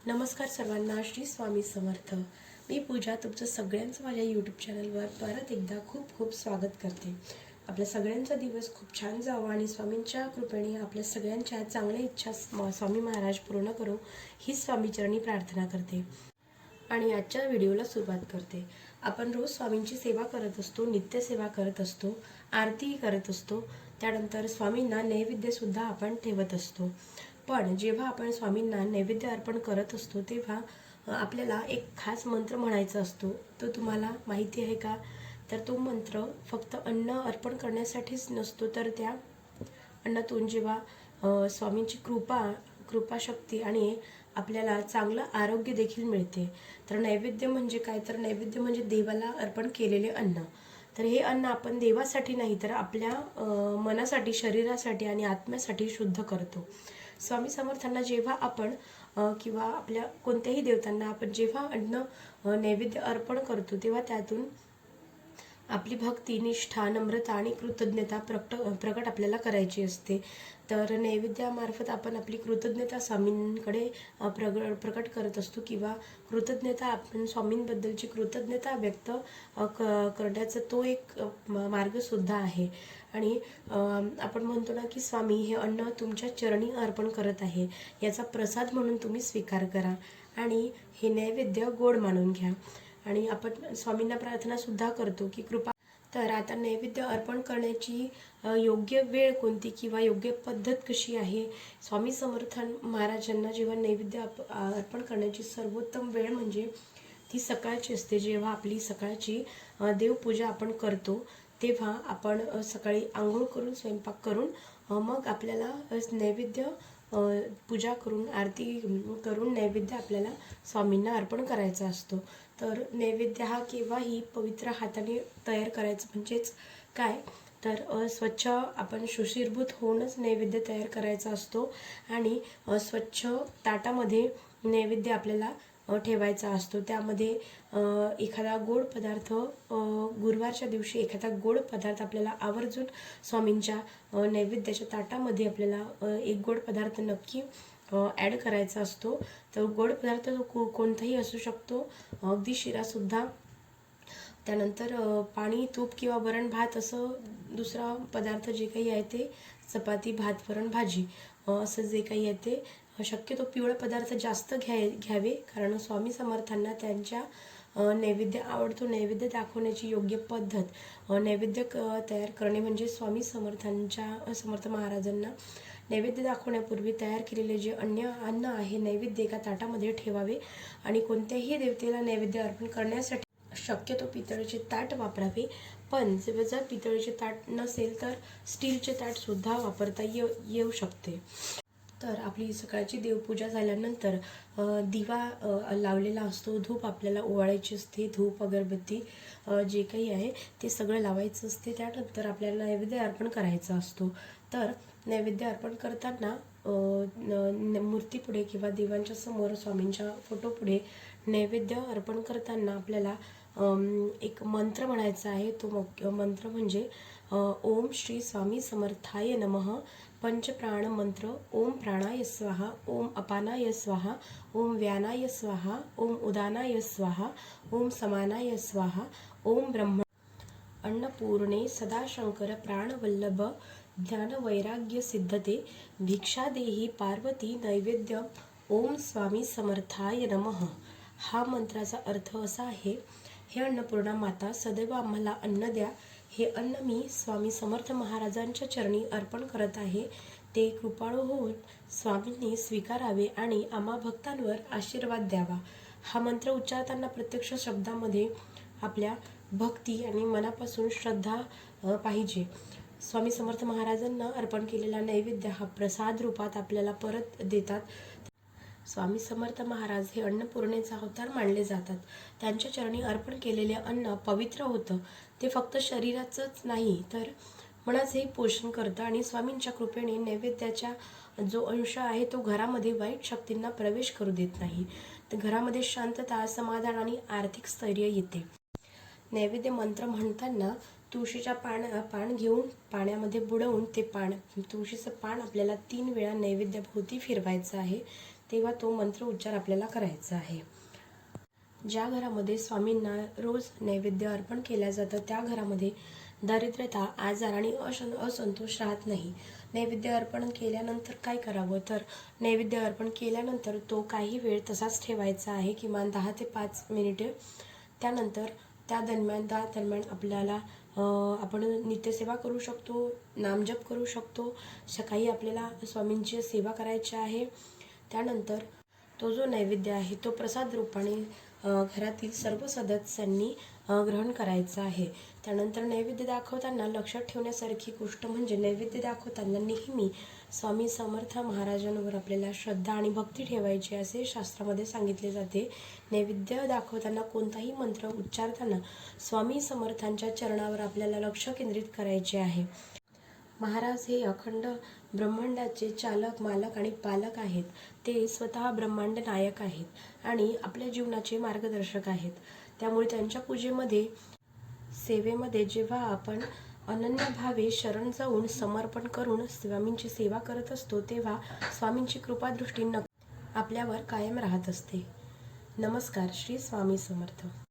नमस्कार सर्वांना, श्री स्वामी समर्थ। मी पूजा तुमचं सगळ्यांचं माझ्या यूट्यूब चॅनलवर परत एकदा खूप खूप स्वागत करते। आपल्या सगळ्यांचा दिवस खूप छान जावा आणि स्वामींच्या कृपेने आपल्या सगळ्यांच्या चांगल्या इच्छा स्वामी महाराज पूर्ण करो ही स्वामीचरणी प्रार्थना करते आणि आजच्या व्हिडिओला सुरुवात करते। आपण रोज स्वामींची सेवा करत असतो, नित्य सेवा करत असतो, आरती करत असतो, त्यानंतर स्वामींना नैवेद्य सुद्धा आपण ठेवत असतो। पण जेव्हा आपण स्वामींना नैवेद्य अर्पण करत असतो तेव्हा आपल्याला एक खास मंत्र म्हणायचा असतो। तो तुम्हाला माहिती आहे का? तर तो मंत्र फक्त अन्न अर्पण करण्यासाठीच नसतो, तर त्या अन्नातून जेव्हा स्वामींची कृपाशक्ती आणि आपल्याला चांगलं आरोग्य देखील मिळते। तर नैवेद्य म्हणजे काय? तर नैवेद्य म्हणजे देवाला अर्पण केलेले अन्न। तर हे अन्न आपण देवासाठी नाही तर आपल्या मनासाठी, शरीरासाठी आणि आत्म्यासाठी शुद्ध करतो। स्वामी समर्थांना जेव्हा आपण किंवा आपल्या कोणत्याही देवतांना आपण जेव्हा अन्न नैवेद्य अर्पण करतो तेव्हा त्यातून आपली भक्ती, निष्ठा, नम्रता आणि कृतज्ञता प्रकट आपल्याला करायची असते। तर नैवेद्यामार्फत आपण आपली कृतज्ञता स्वामींकडे प्रकट करत असतो किंवा कृतज्ञता आपण स्वामींबद्दलची कृतज्ञता व्यक्त करण्याचा तो एक मार्ग सुद्धा आहे। आणि आपण म्हणतो ना की स्वामी हे अन्न तुमच्या चरणी अर्पण करत आहे, याचा प्रसाद म्हणून तुम्ही स्वीकार करा आणि हे नैवेद्य गोड मानून घ्या। आणि आपण स्वामींना प्रार्थना सुद्धा करतो की कृपा। तर आता नैवेद्य अर्पण करण्याची योग्य वेळ कोणती किंवा योग्य पद्धत कशी आहे? स्वामी समर्थ महाराजांना जेव्हा नैवेद्य अर्पण करण्याची सर्वोत्तम वेळ म्हणजे ती सकाळची असते। जेव्हा आपली सकाळची देवपूजा आपण करतो तेव्हा आपण सकाळी आंघोळ करून, स्वयंपाक करून मग आपल्याला नैवेद्य पूजा करून, आरती करून नैवेद्य आपल्याला स्वामींना अर्पण करायचा असतो। तर नैवेद्य हा केव्हाही पवित्र हाताने तयार करायचा, म्हणजेच काय तर स्वच्छ आपण सुशीर्भूत होऊनच नैवेद्य तयार करायचा असतो आणि स्वच्छ ताटामध्ये नैवेद्य आपल्याला ठेवायचा असतो। त्यामध्ये एखादा गोड पदार्थ, गुरुवारच्या दिवशी एखादा गोड पदार्थ आपल्याला आवर्जून स्वामींच्या नैवेद्याच्या ताटामध्ये आपल्याला एक गोड पदार्थ नक्की ॲड करायचा असतो। तर गोड पदार्थ कोणताही असू शकतो, अगदी शिरासुद्धा। त्यानंतर पाणी, तूप किंवा वरण भात असं दुसरा पदार्थ जे काही आहे ते चपाती, भात, वरण, भाजी असं जे काही आहे ते शक्यतो पिवळा पदार्थ जास्त घ्यावे, कारण स्वामी समर्थांना त्यांच्या नैवेद्य आवडतो। नैवेद्य दाखवण्याची योग्य पद्धत, नैवेद्य तयार करणे म्हणजे स्वामी समर्थ महाराजांना नैवेद्य दाखवण्यापूर्वी तयार केलेले जे अन्न आहे नैवेद्य एका ताटामध्ये ठेवावे आणि कोणत्याही देवतेला नैवेद्य अर्पण करण्यासाठी शक्यतो पितळेचे ताट वापरावे। पण जर पितळेचे ताट नसेल तर स्टीलचे ताट सुद्धा वापरता येऊ शकते। तर आपली सकाळची देवपूजा झाल्यानंतर दिवा लावलेला असतो, धूप आपल्याला ओवाळायची असते, धूप, अगरबत्ती जे काही आहे ते सगळं लावायचं असते। त्यानंतर आपल्याला नैवेद्य अर्पण करायचा असतो। तर नैवेद्य अर्पण करताना मूर्तीपुढे किंवा देवांच्या समोर, स्वामींच्या फोटोपुढे नैवेद्य अर्पण करताना आपल्याला एक मंत्र म्हणायचा आहे। तो मंत्र म्हणजे ओम श्री स्वामी समर्थाय नमः, पंचप्राण मंत्र। ओम प्राणाय स्वाहा, ओम अपानाय स्वाहा, ओम व्यानाय स्वाहा, ओम उदानाय स्वाहा, ओम समानाय स्वाहा, ओम ब्रह्म अन्नपूर्णे सदाशंकर प्राणवल्लभ ज्ञान वैराग्य सिद्धते भिक्षा देही पार्वती नैवेद्य। ओम स्वामी समर्थाय नमः। हा मंत्राचा अर्थ असा आहे, हे अन्नपूर्णा माता सदैव आम्हाला अन्न द्या। हे अन्न मी स्वामी समर्थ महाराजांच्या चरणी अर्पण करत आहे। ते कृपाळू होऊन स्वामींनी स्वीकारावे आणि आम्हा भक्तांवर आशीर्वाद द्यावा। हा मंत्र उच्चारताना प्रत्यक्ष शब्दामध्ये आपल्या भक्ती आणि मनापासून श्रद्धा पाहिजे। स्वामी समर्थ महाराजांना अर्पण केलेला नैवेद्य हा प्रसाद रूपात आपल्याला परत देतात। स्वामी समर्थ महाराज हे अन्नपूर्णेचा अवतार मानले जातात। त्यांच्या चरणी अर्पण केलेले अन्न पवित्र होतं। ते फक्त शरीराचंच नाही तर मनाचंही पोषण करतं आणि स्वामींच्या कृपेने नैवेद्याचा जो अंश आहे तो घरामध्ये वाईट शक्तींना प्रवेश करू देत नाही। तर घरामध्ये शांतता, समाधान आणि आर्थिक स्थैर्य येते। नैवेद्य मंत्र म्हणताना तुळशीच्या पान घेऊन पाण्यामध्ये बुडवून ते तुळशीचं पान आपल्याला 3 वेळा नैवेद्याभोवती फिरवायचं आहे। तेव्हा तो मंत्र उच्चार आपल्याला करायचा आहे. ज्या घरामध्ये स्वामींना रोज नैवेद्य अर्पण केलं जातं त्या घरामध्ये दारिद्र्यता, आजार आणि असंतोष राहत नाही. नैवेद्य अर्पण केल्यानंतर काय करावं, तर नैवेद्य अर्पण केल्यानंतर तो काही वेळ तसाच ठेवायचा आहे, किमान 10 ते 5 मिनिटे. त्यानंतर त्या दरम्यान आपल्याला आपण नित्यसेवा करू शकतो, नामजप करू शकतो. सकाळी आपल्याला स्वामींची सेवा करायची आहे. त्यानंतर तो जो नैवेद्य आहे तो प्रसाद रूपाने घरातील सर्व सदस्यांनी ग्रहण करायचं आहे. त्यानंतर नैवेद्य दाखवताना लक्षात ठेवण्यासारखी गोष्ट म्हणजे नैवेद्य दाखवताना नेहमी स्वामी समर्थ महाराजांवर आपल्याला श्रद्धा आणि भक्ती ठेवायची असे शास्त्रामध्ये सांगितले जाते. नैवेद्य दाखवताना कोणताही मंत्र उच्चारताना स्वामी समर्थांच्या चरणावर आपल्याला लक्ष केंद्रित करायचे आहे. महाराज हे अखंड ब्रह्मांडाचे चालक, मालक आणि पालक आहेत. ते स्वतः ब्रह्मांड नायक आहेत आणि आपल्या जीवनाचे मार्गदर्शक आहेत. त्यामुळे त्यांच्या पूजेमध्ये, सेवेमध्ये जेव्हा आपण अनन्यभावे शरण जाऊन समर्पण करून स्वामींची सेवा करत असतो तेव्हा स्वामींची कृपादृष्टी आपल्यावर कायम राहत असते. नमस्कार. श्री स्वामी समर्थ.